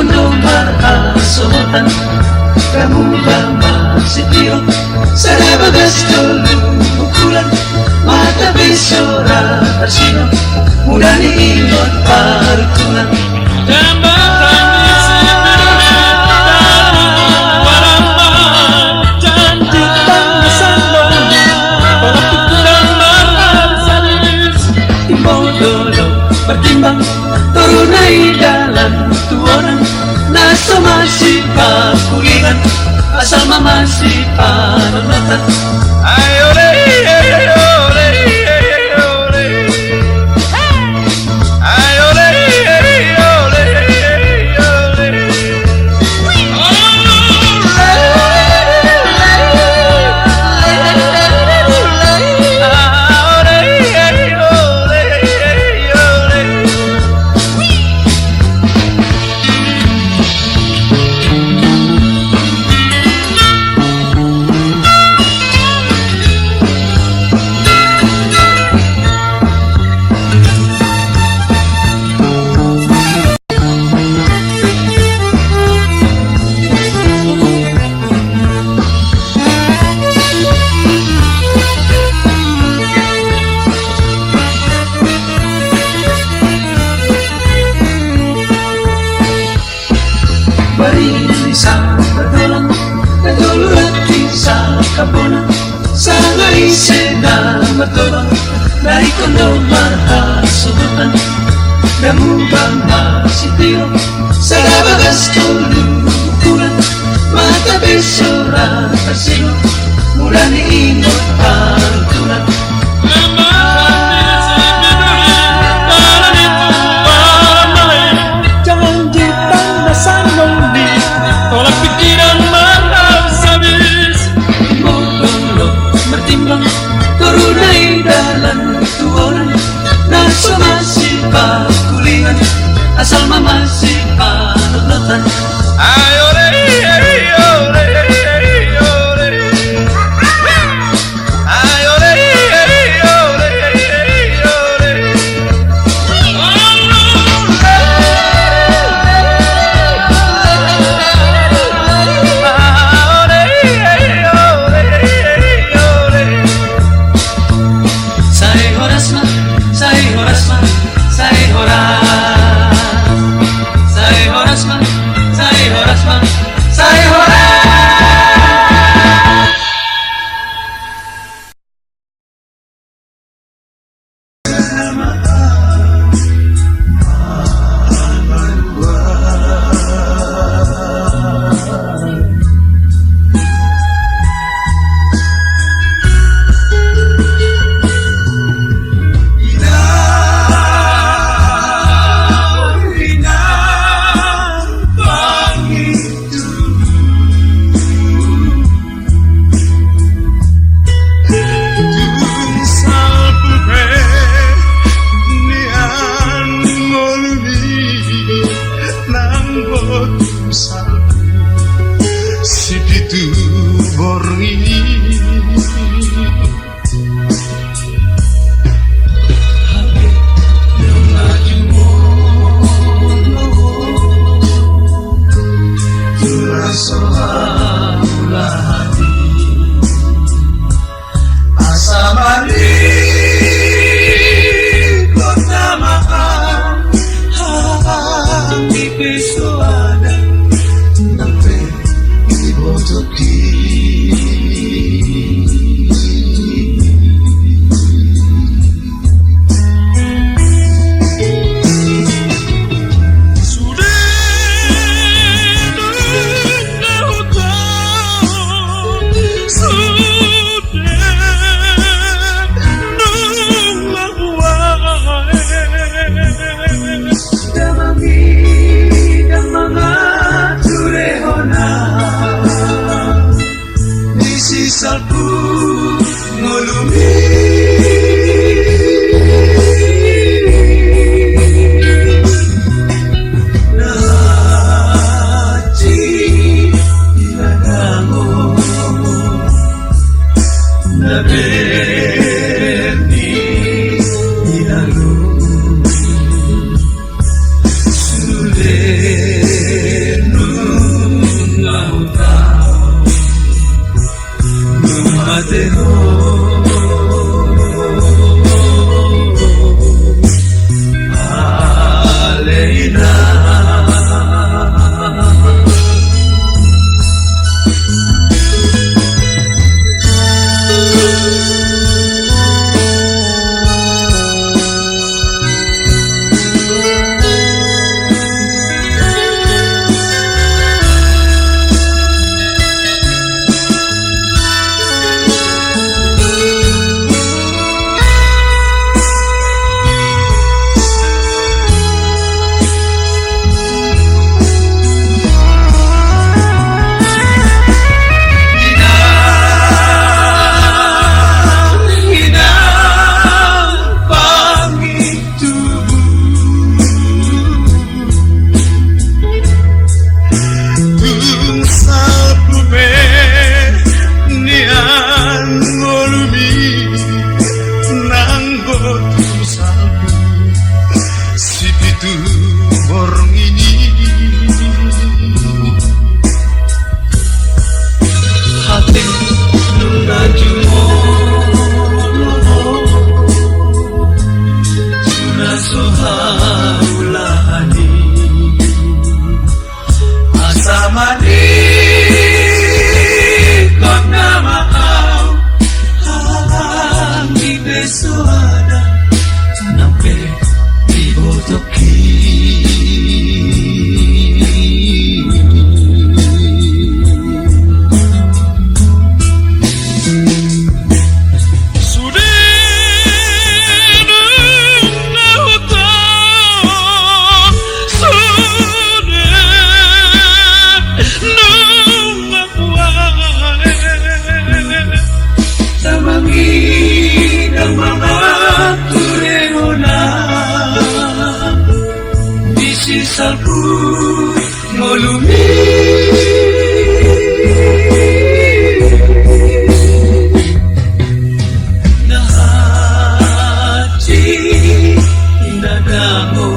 kondo marhasotan kamu ba masih tiro sa nabagas tulukulan mata besora tersino mudah diingat parutunan pertimbang turunai dalam tuonan naso masih pakulingan asal masih panonotan ayo le ayo le ayo le ayo le ayo le ayo le sa patulang natulad sa kapunan sa ngaise na matulang na ikondo marhasubutan damu bang masitiro sa labagas tulukulan mata besora tersino mula niingot parutunan turunai dalam tuonan naso masih pakulingan asal masih panonotan ayo le ayo le ayo le ayo le ayo le ayo le Salku ngolumi Nahati inadamo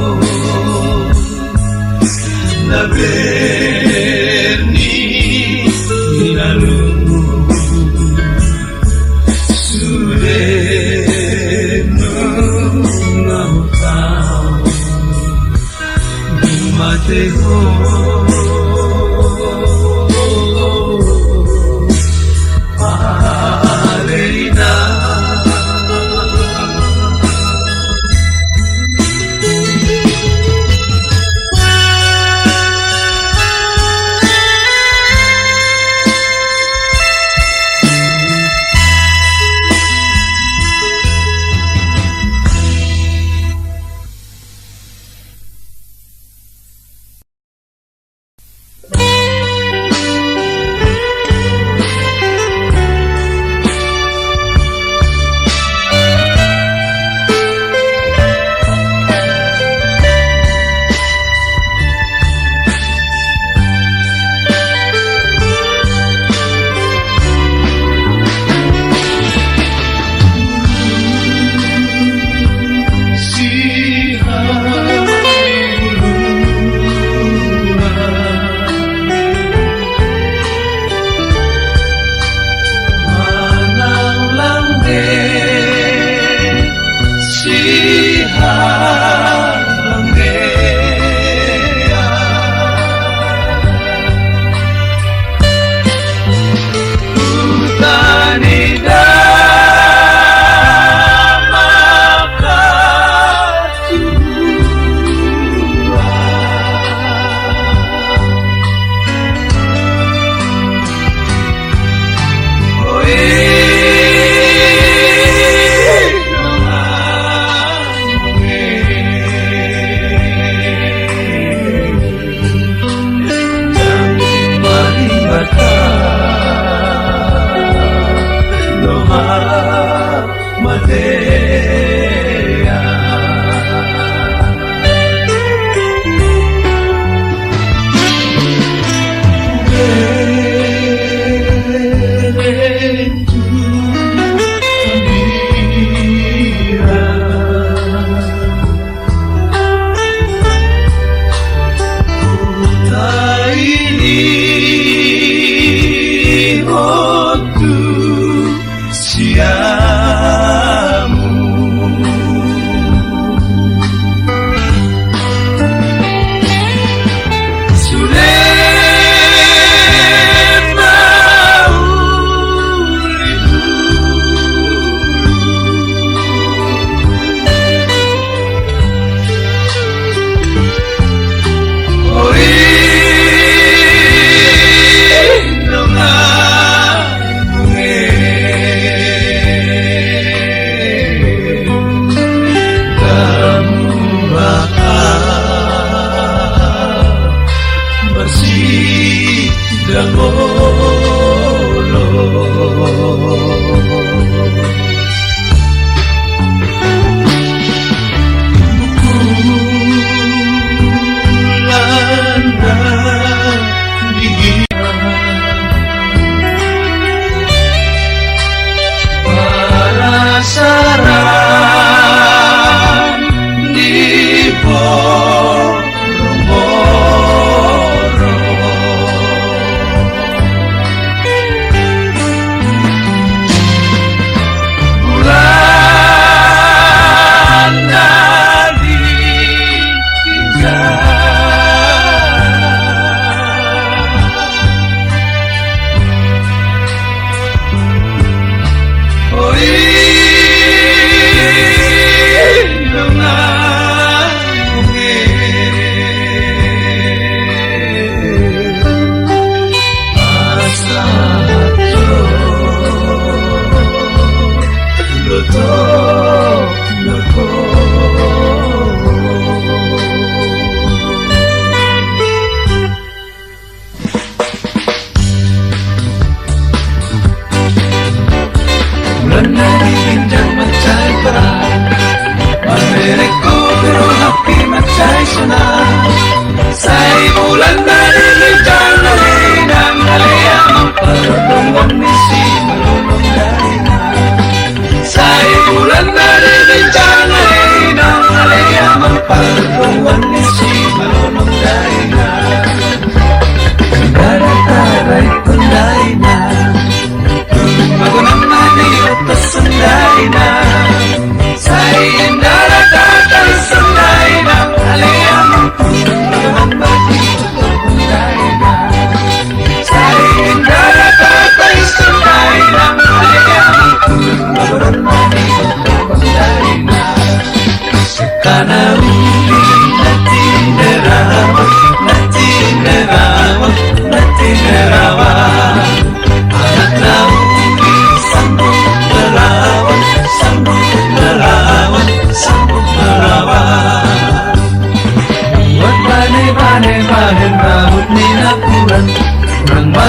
Naberni inalungu Sudeno ngahutau Mateho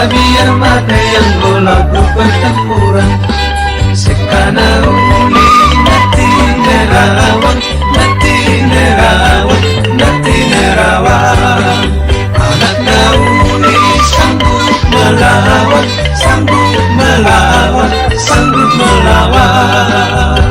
biar mata yang lagu pertempuran. Sekana uli nati nerawan, nati nerawan, nati nerawan. Anak uli sanggup melawan, sanggup melawan, sanggup melawan.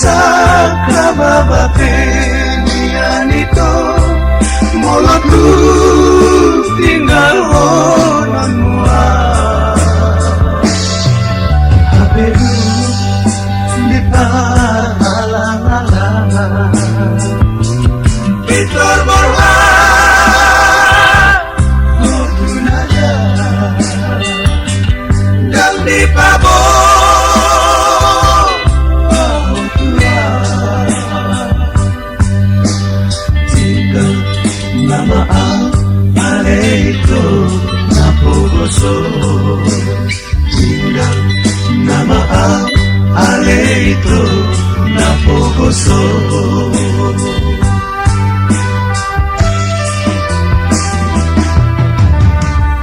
sa kababating yan ito mulot lu tinggal honon mua habiru di pahalang-alangan Pitor Borja Mudunaya dan di Pabo Nama Aleito Napogoso Tinggal nama Aleito Napogoso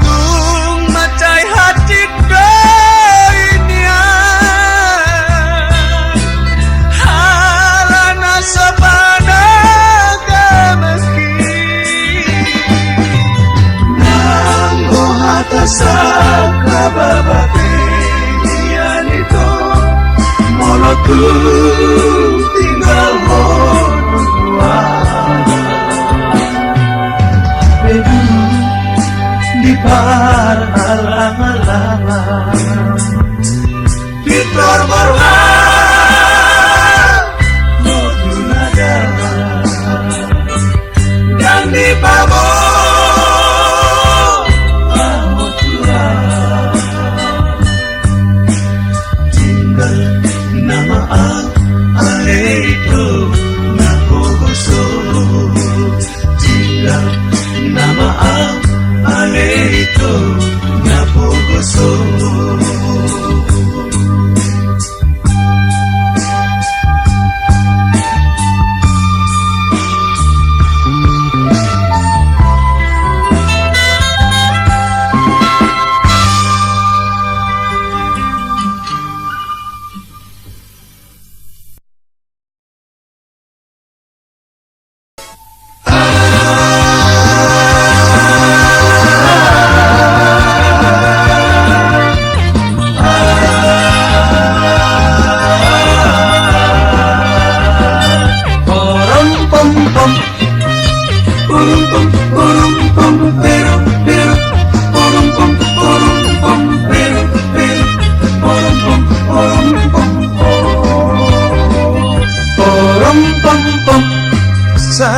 Kung macay hati kainya halana sa sa kababating yan ito molotu tinggal mo nungwa Pedu di paralang-alangan Pitor Borja Mudunaya dan di Pabo Nama Aleito Napogoso Tinggal nama Aleito Napogoso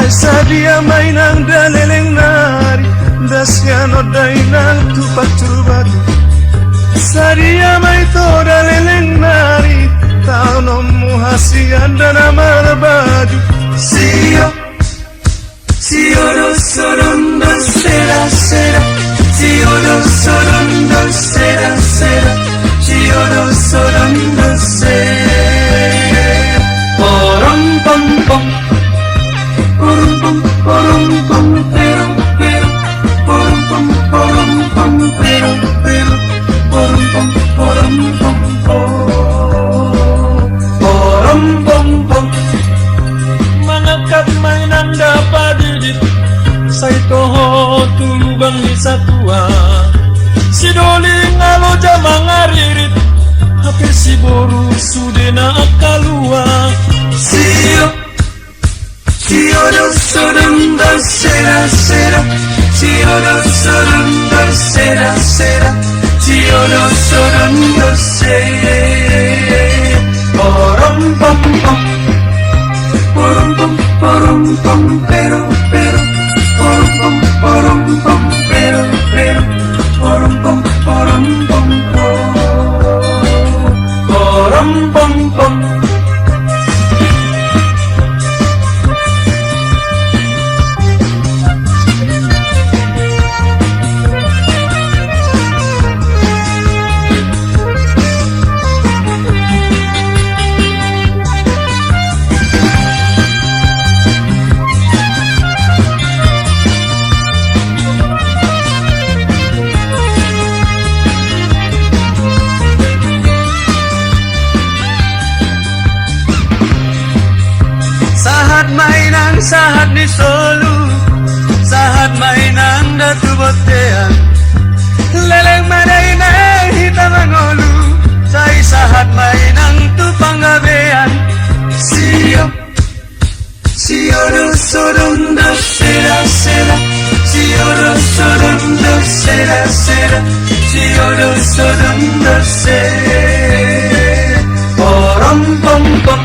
Sadia mainang daleleng nari Dasyano dainang tupak curubatu Sadia maito daleleng nari Taunomu hasian dan amar baju Sio Sio do sorondo sera sera Sio do sorondo sera sera Sio do sorondo sera Porom pom pom Porom pom pero pero Porom pom pero pero Porom pom Porom pom Mangangkat mainan dapat didit Saitoho tulubang di satua Si doli ngalo jamang aririt Hape si boru sudena akalua Sio Sio do sorondo sera sera Sio do sorondo sera sera Sio do sorondo sera Porom pom pom Porom pom pero pero Porom pom pero pero Porom pom Porom pom Sahat di Solu, sahat mainan datu botean, leleng madaina hitam angolu, sai sahat mainan tu panggabean, si Sodunda sera sera, Siodo sodunda sera sera, Siodo sodunda sera. Porom pom pom.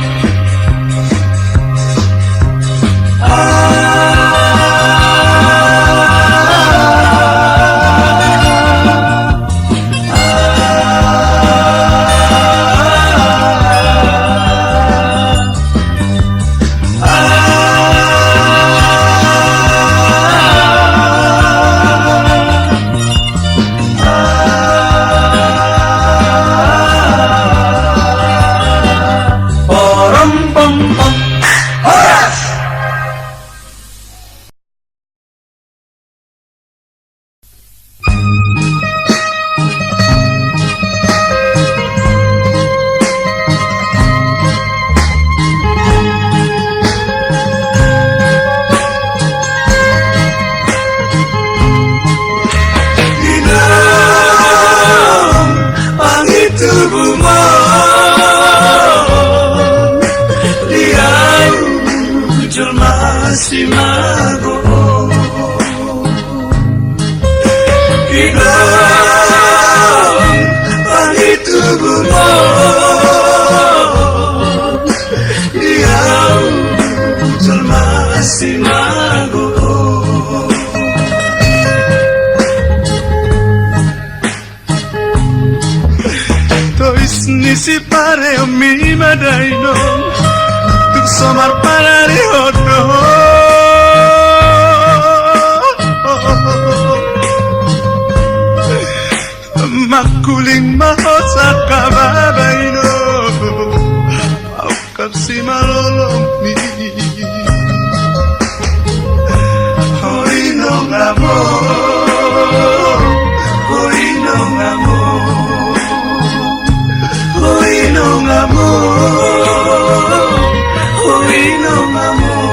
Nisi pare mi madaino tuk somar parari hodo makuling mahosa kababaino au kapsi malolong mi hoino ngamo hoino ngamo Hoinong amor, hoinong amor.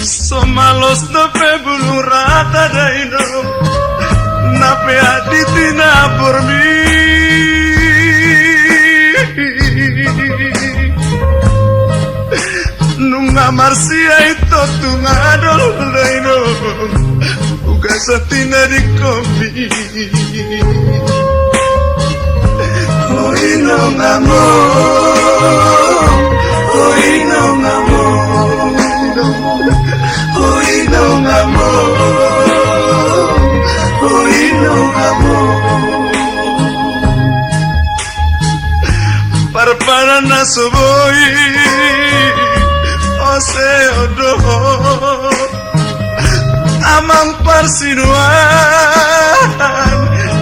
Somalos na pebulu rata daino, na peaditina por mí. Nung amarsia ito tungadol daino. Gasatina di kopi Hoinong amor Hoinong amor Hoinong amor Hoinong amor Parpara na suboy Ose odoho Amang parsinuan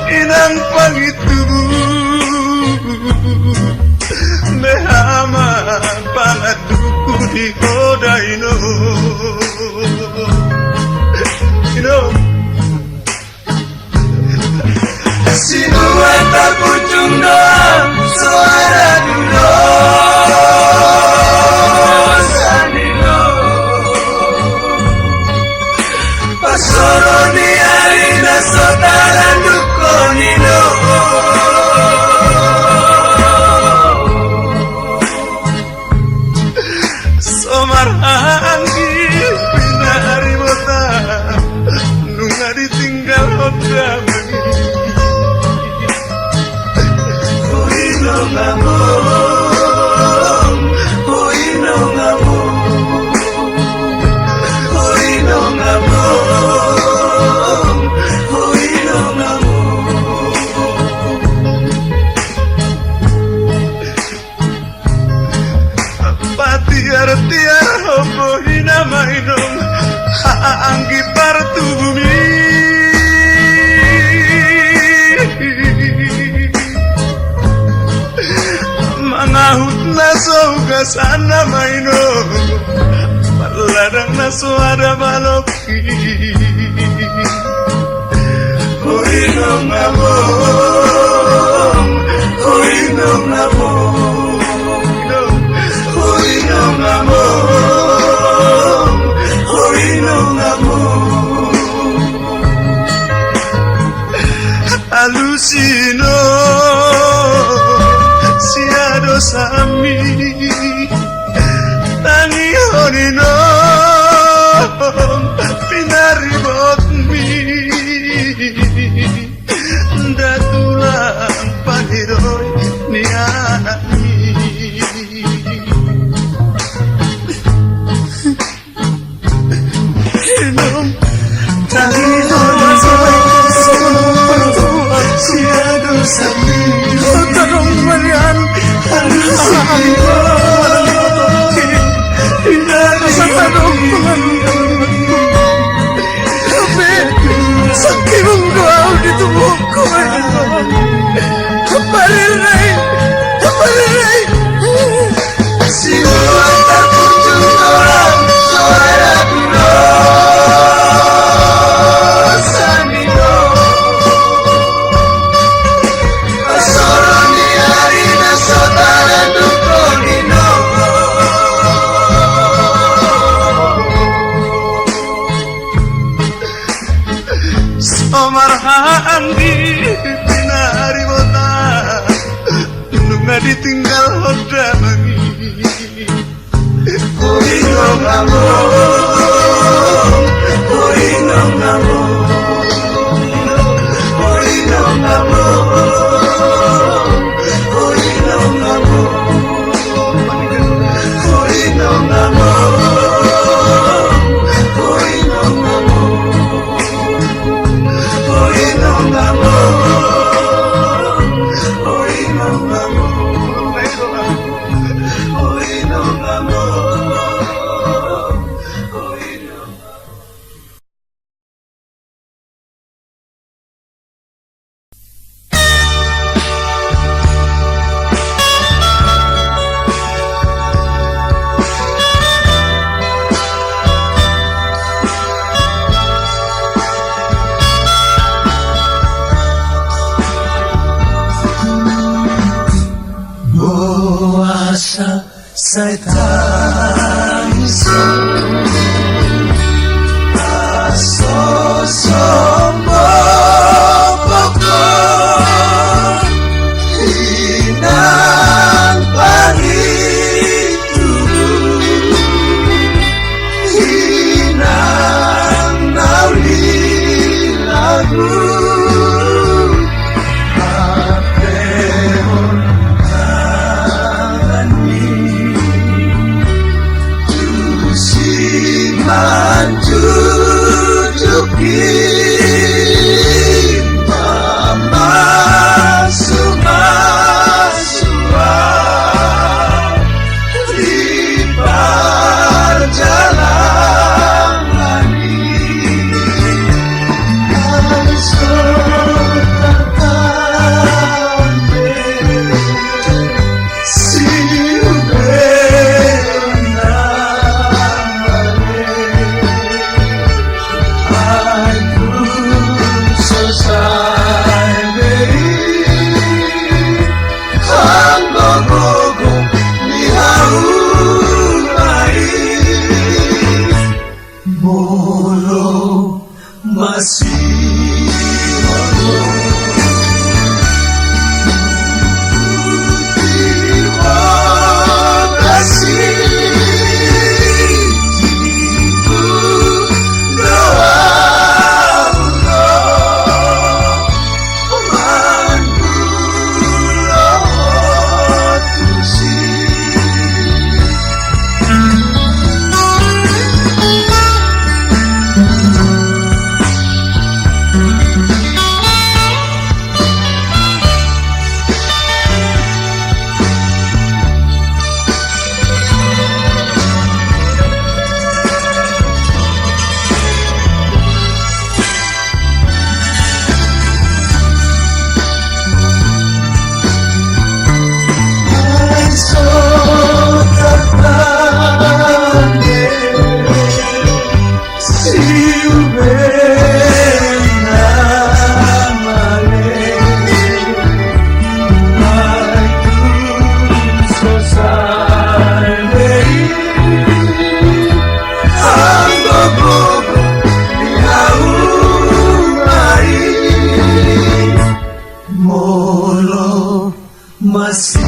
inang pangitubu Mehama pangaduku di kodaino Sinua tak kunjung doa suara dulo Sanilo Pasoro ni harina sotara dukonino Somar hangi pinari bota Nunga ditinggal otami Hoinong amor Hoinong amor Hoinong amor Hoinong amor Patiar-tiar homo hinamainom Haanggi partubumi Mangahut na saugasan na mainom Maladang na suara baloki Hoinong amor Hoinong amor Hoinong amor Hoinong amor Alusino Sia sami tangiyon no pinaribot mi datulang paniroy ni anak mi inom tangiyon siado sami tarong marian sa tanong sakit mong gawa dito mo ko kapaliray siguro ang tapunjung orang suara dulu samino asoro ni hari na saudara duko nino Somarhaan di pinari bota nunga ditinggal hodami Kuinong amor Kuinong amor Kuinong amor Kuinong amor Kuinong amor Kuinong amor Hoy no amor, hoy no amor, hoy no amor, hoy no. Sa tangiso asosombo poko inang panitu inang nauli lagu masih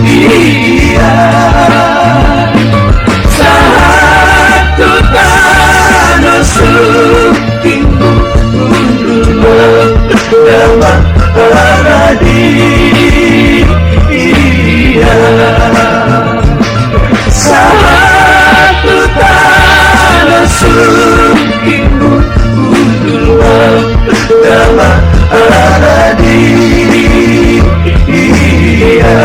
iya satu tanah sukingku undul dapat paradi iya satu tanah sukingku undul dapat paradi iya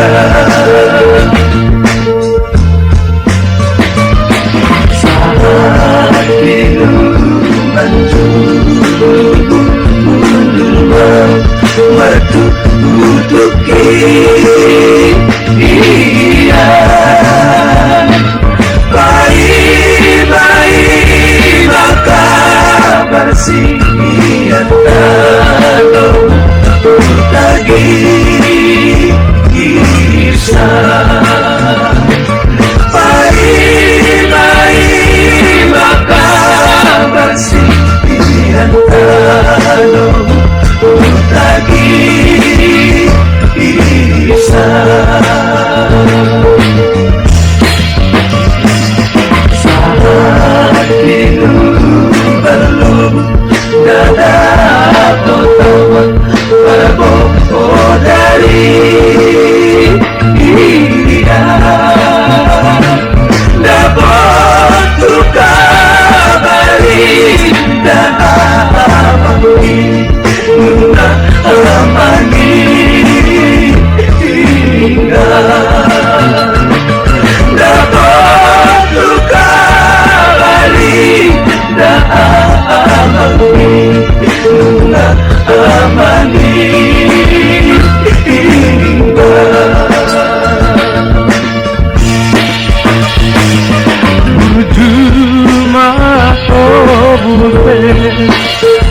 iya baik-baik maka bersih kalau lagi kisah baik-baik maka bersih kalau lagi saat belum dapat teman dari dia dapat tukar balik dan amani dapat tukar balik dan amani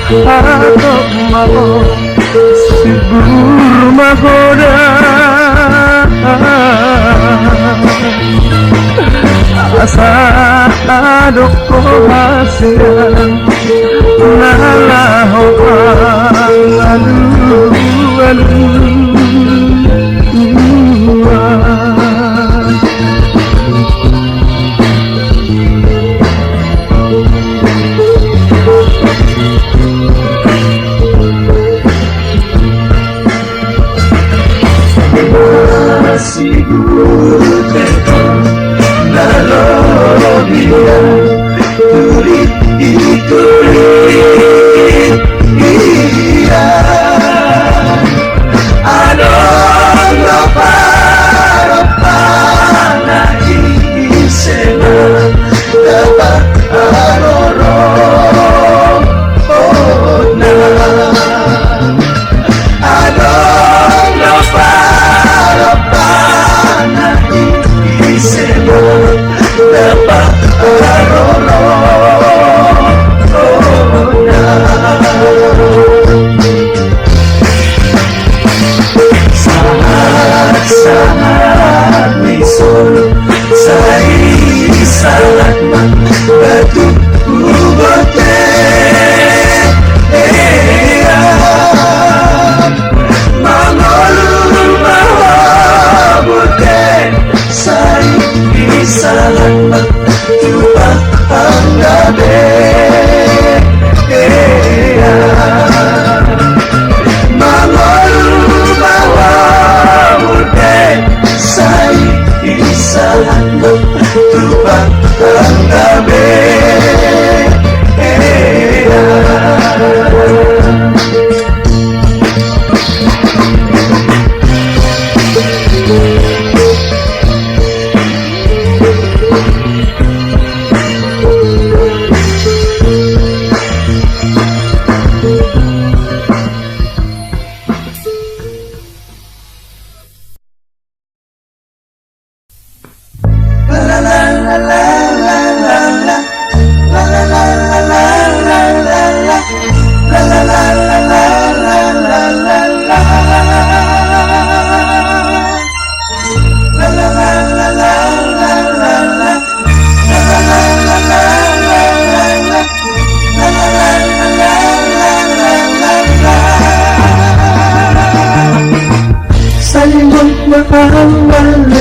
Atok mau sigur mahoda asa adok ko hasil nalaho alu Tupak anggabe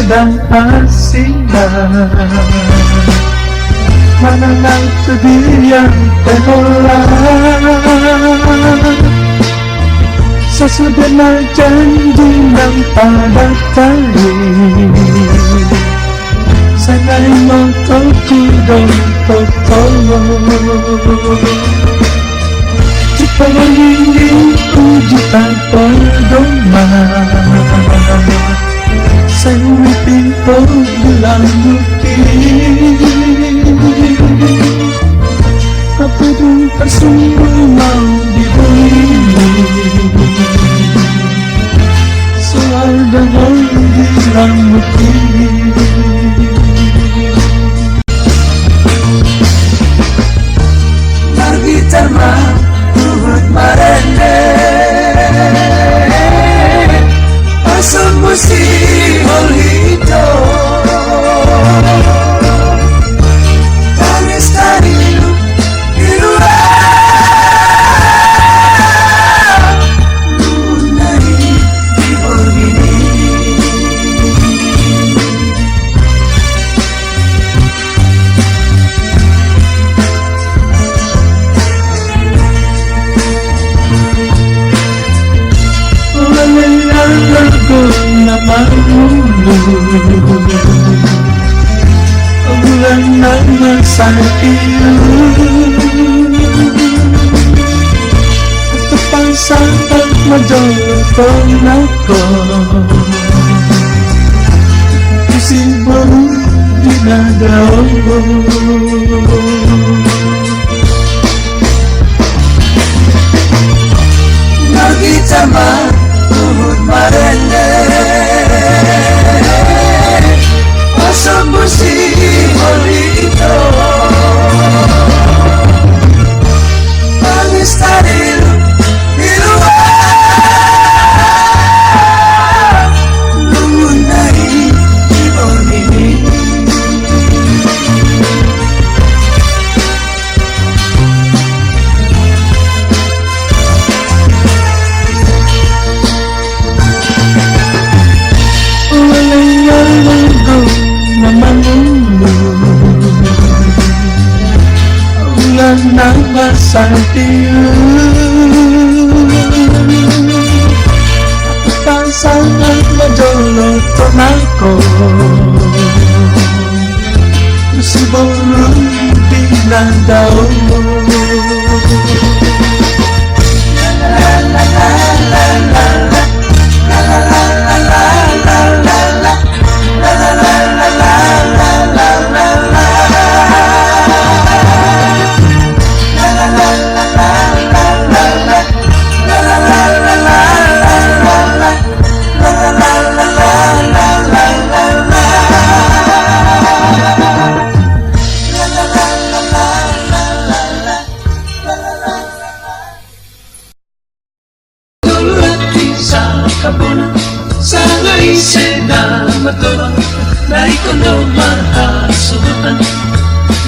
dan asinan. Mana yang terdiam tolak sesudah janji yang pada tadi. Sangai motoku dan foto jika ingin uji tanpa pedoman. Saya pintu bilang bukti apa pun tersungguh mau dibeli. Soal dengan bilang bukti Margita mah Luhut marende Asal musi olhito Tangis tarilu Irua Lunai di borgini Bulan nama saya tepan sangat menjauhkan aku isi baru di nadau Margita mah Luhut marende Asal musi olhito Tangis tarilu Irua Lungunai di borgini Ulang nama santiu tak sangat menjolok tenaga si burung di nadau Sangai sena matulog na ikono mahasubutan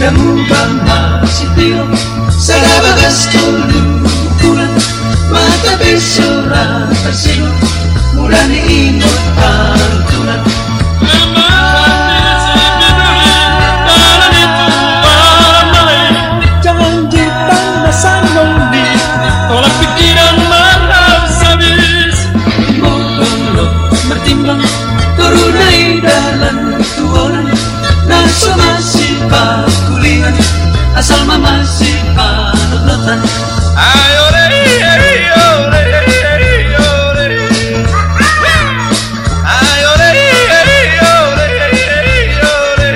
Namu bang sitio sa labagas tulukulan Mata besura tersigo mula ni imot pagkulan Jangan dipanasan di tolak pikiran malam sabis Bertimbang turunai dalam tuonan Nasa masih pakulingan Asal masih panutan Ayo re, ayo re, ayo re. Ayo re, ayo re, ayo re.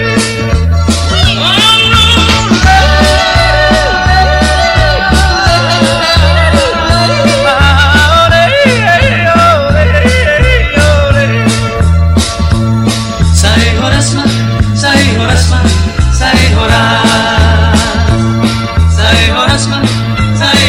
Saya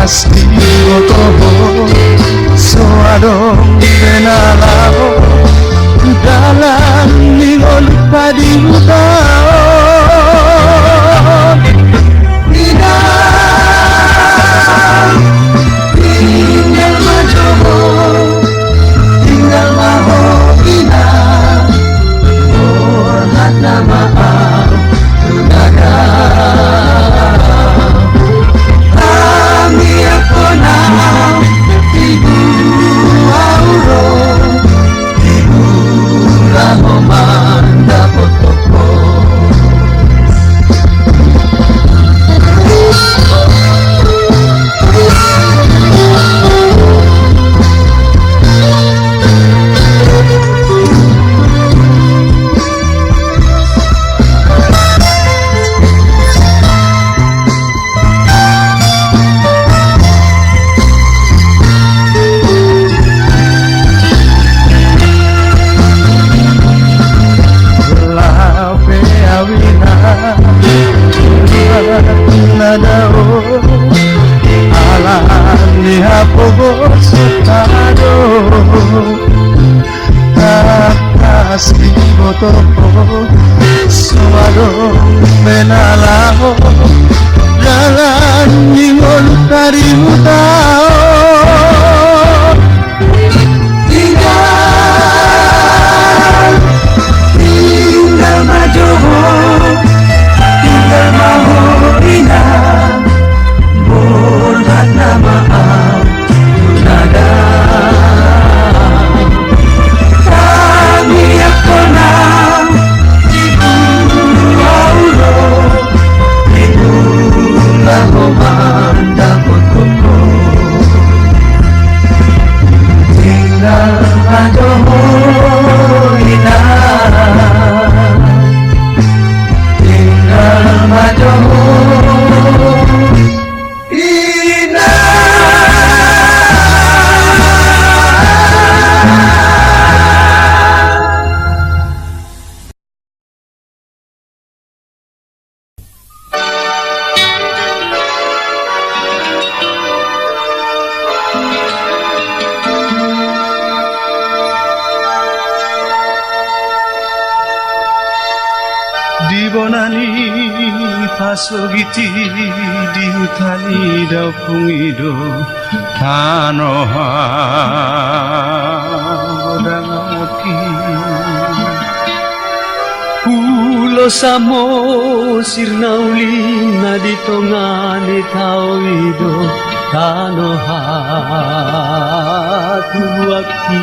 castigo todo suadong benalaw dalam ningol padiutaon tinggal majoho tinggal maho ina hormat na maaf tunaga kami ako na ibu auro ibu rahoman dapat toko castigo todo suadong benalaw dalam ningol kariutaon tinggal majoho tinggal maho ina hormat na maaf tunaga Dibonani pasogiti diutani daw pungido tanoha dangaki Pulo samo sirnauli na dito nga ni tawido tanoha tuwaki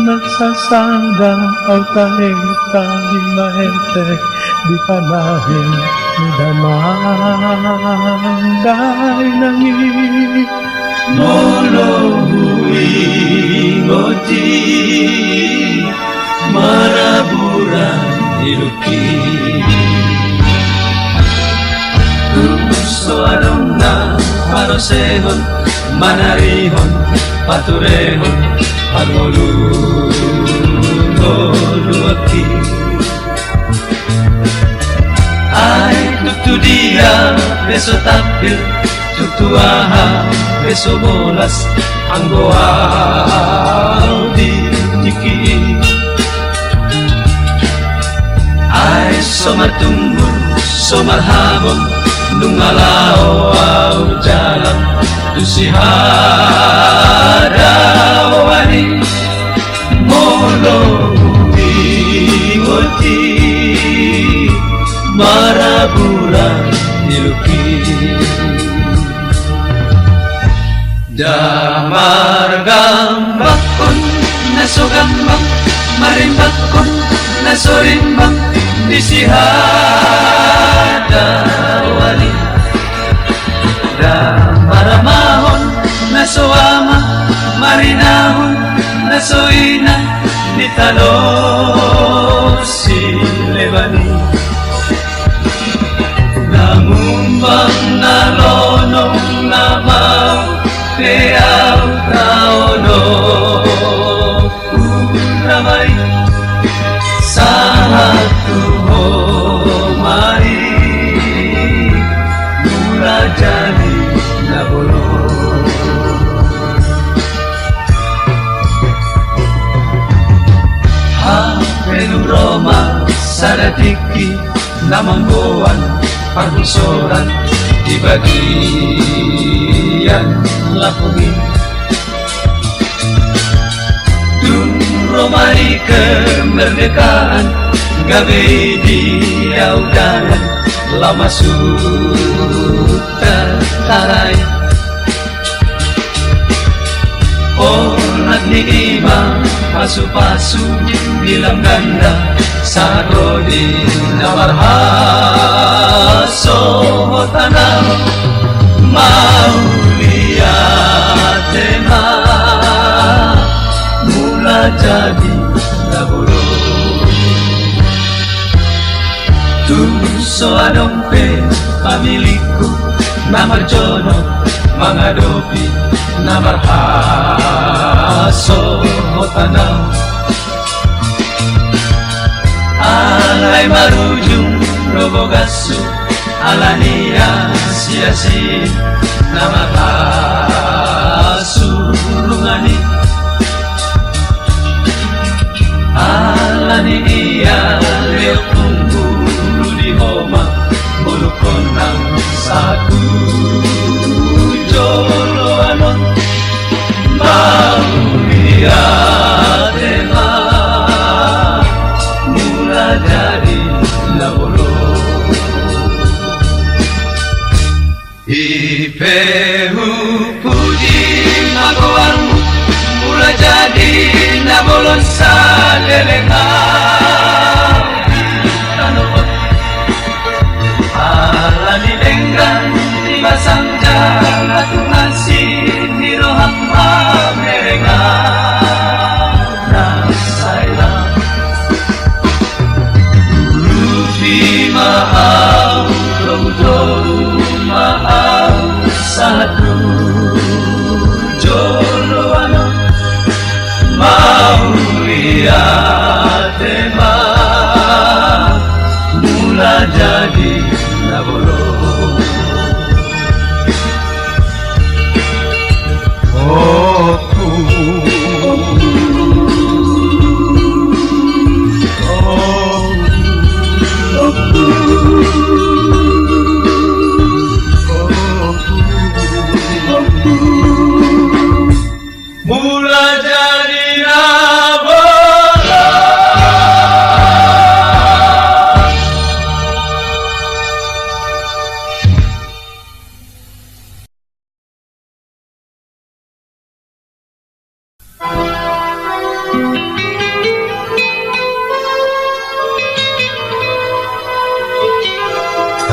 nagsasanggang ang tanging mahente di panahin ni damangay nangin molohui ngoti maraburan iluki gusto anong na parosehon manarihon paturehon Pagoluluwaki ay tutudia beso tapil tutuaha beso bolas ang goaw di tiki ay somartumbul somarhabon nungalao au jalan tusihadawani molo ingoti marabura niluki damargambakon nasogambak marimbakon nasorimbak disihadawani maramahon nasoama marinahon nasoina nitalo silebani namumbang nalonong namaw keaw taono uramay sahat tuho mari Kawan panggusoran di bagian Lapungi. Dun romai kemerdekaan gabe di audanan lama sudah tarai. Onat ni ima pasu-pasu bilang ganda saat rodi namarhaso tanah mau lihat tema mula jadi nabolo tu soadompe pamilikku namar jono mengadopi namar haso tanah alai marujung robogasu alania siasi namar hasu rungani alani iya leo tunggu di homa bulukonang satu jolo anon mau lihat tema mula jadi labolo ipehu puji magoan mula jadi nabolon salelengan tanopot alani lenggan di basang jalan tungasin di rohang merengan nasailah rufi mahau tolu mahau satu jolo anon mau lihat tema mula jadi nabolo mula jadi nabolo.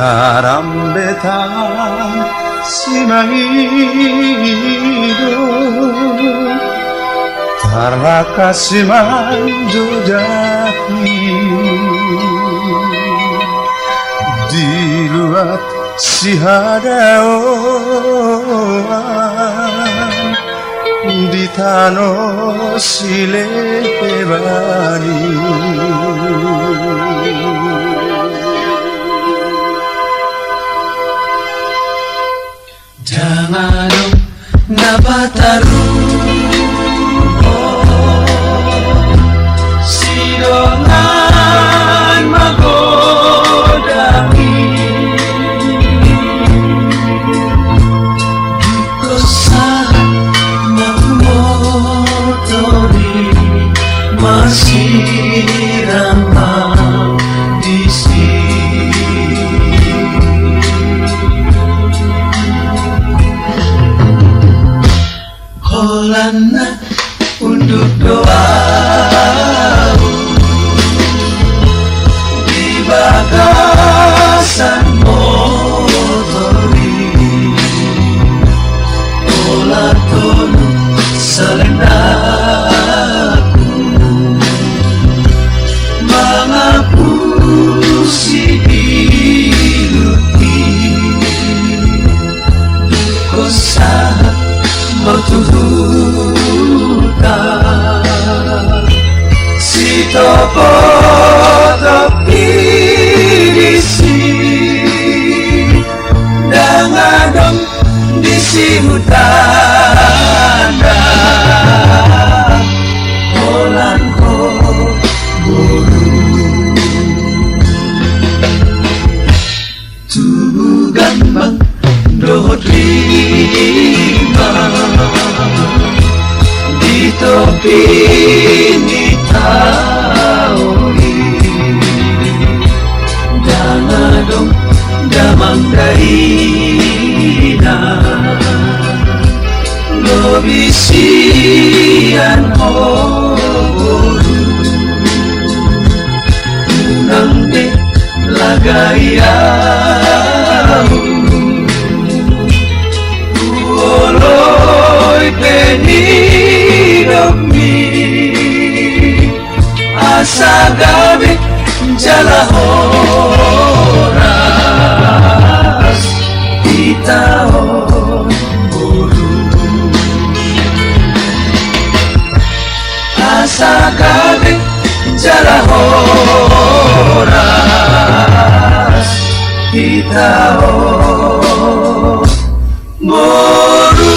Karambetan simangido Tarlakas manjojaki diluat si hadaoan di tano silebani Jangan napataru sidongan magodami dikosa motori masih ramah di sini. Holana untuk doa di bagasan motori olah tonu selendaku mengapusi diluti kosa Motuhuta si topo topi disi dangadong disi hutanda olanko buru problema dito pinitaoy dangadong damang daina lobisian o unang de lagayaw uoloy penidog mi asa gabi jalahoras itaon buru asa gabi jalahoras itaon buru.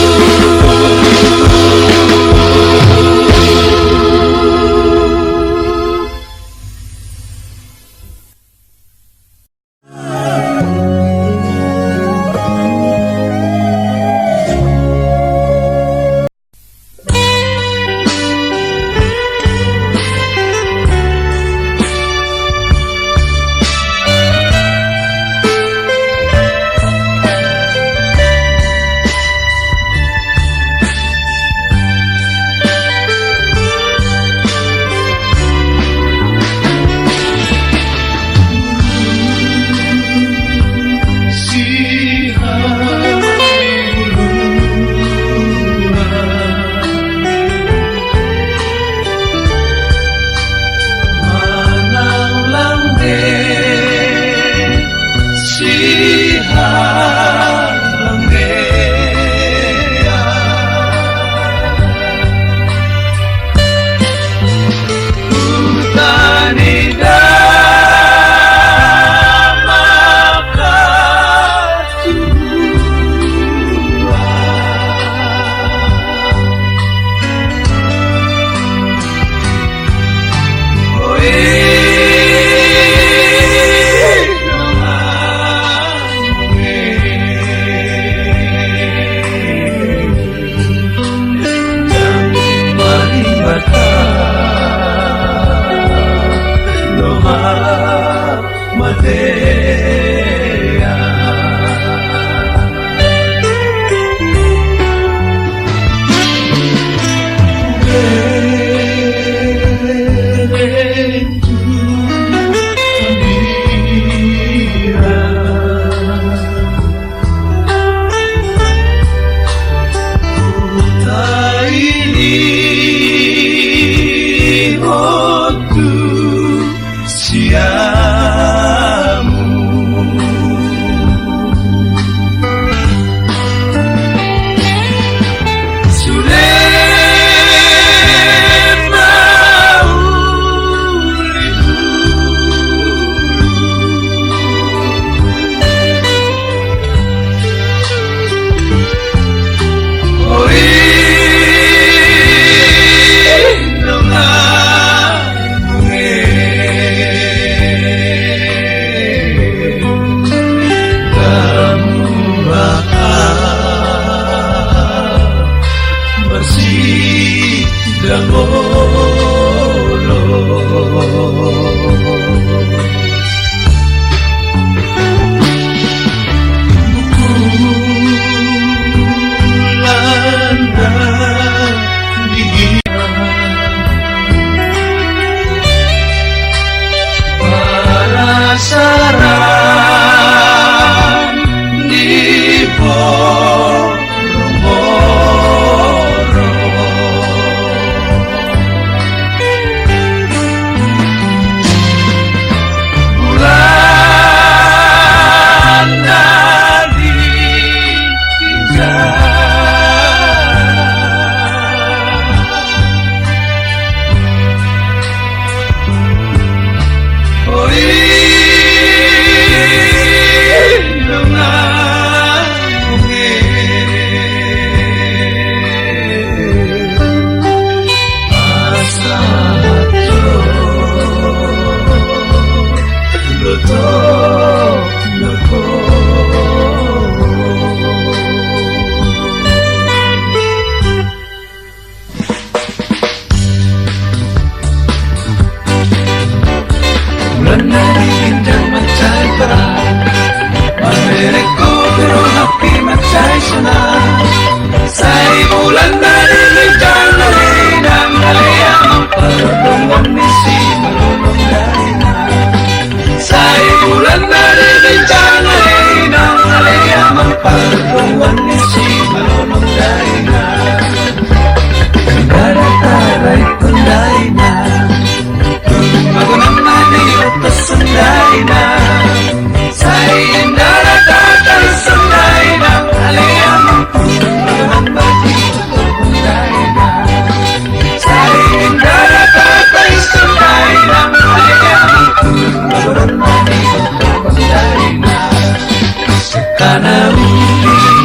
Sekana uli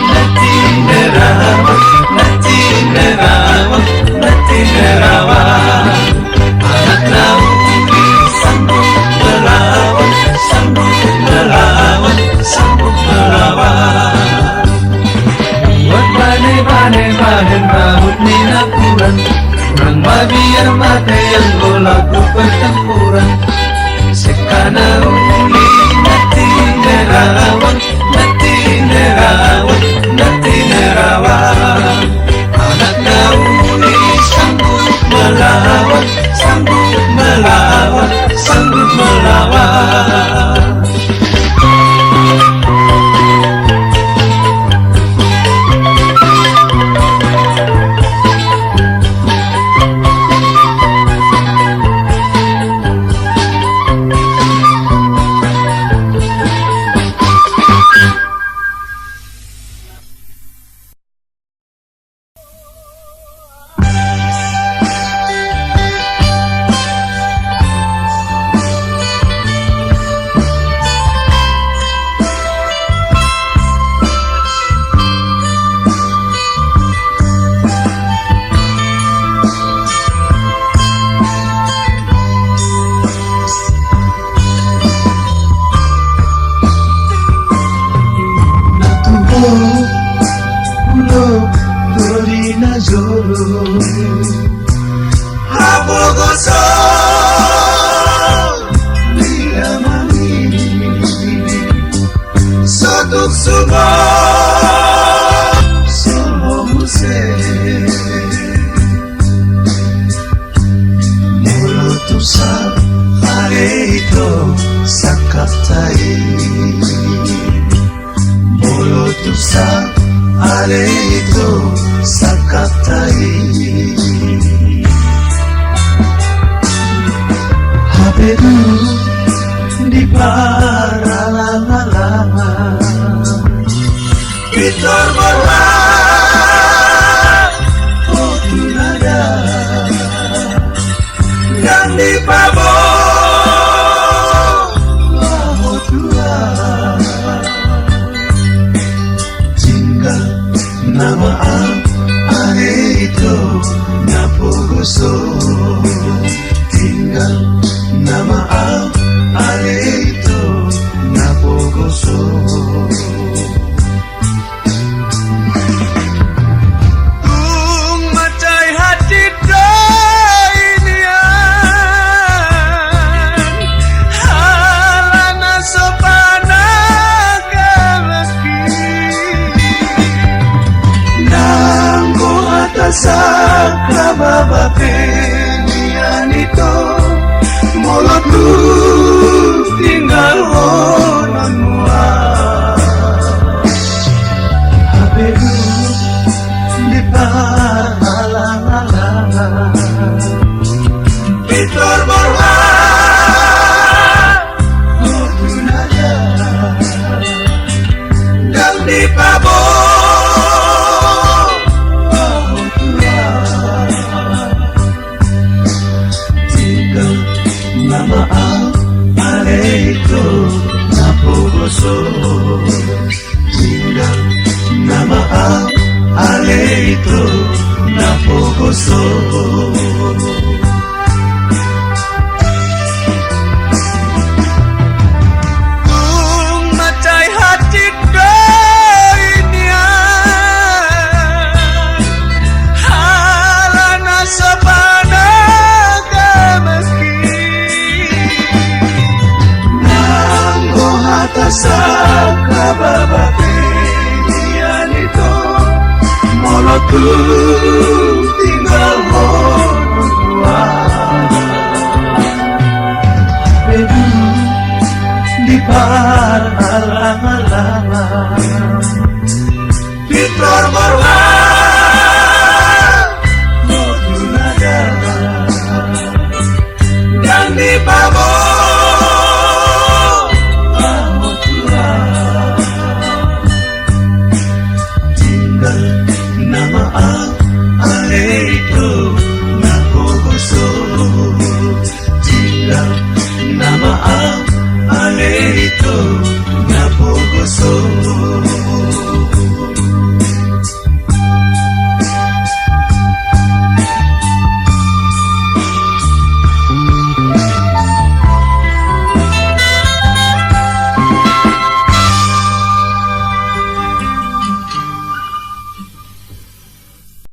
nati nerawang, nati nerawang, nati nerawang. Anak na uli sambut melawan, sambut melawan, sambut melawan. Buat bane-bane bahan rambut ninakuran, kurang biar mata yang lagu pertempuran. Sekana uli nati nerawang, nati nerawang, nati nerawang. Anak na uli sambut melawan, sambut melawan, sambut melawan. Di paralama Pitor berlah Oh tunada Dan di pabo Oh tua Tinggal nama Ale itu Napogoso Tinggal nama Ale itu Napogoso. Kung macay hati doinian halana sopana kalaki nanggo atasak kababapenian ito Molot lu tinggal honon mua HP lu di palang-alang Pitor borwah Oh tunada Dan di pabo Oh tua Tinggal nama Ale itu Napogoso Tinggal nama Ale itu Napogoso Kung macay hati doinian halana sabana Atasak kababapenian itu Molot lu tinggal honon tua Bedu di parang-alang Pitor borwah Oh tunada Dan di pabo nama Ale itu Napogoso Tinggal nama Ale itu Napogoso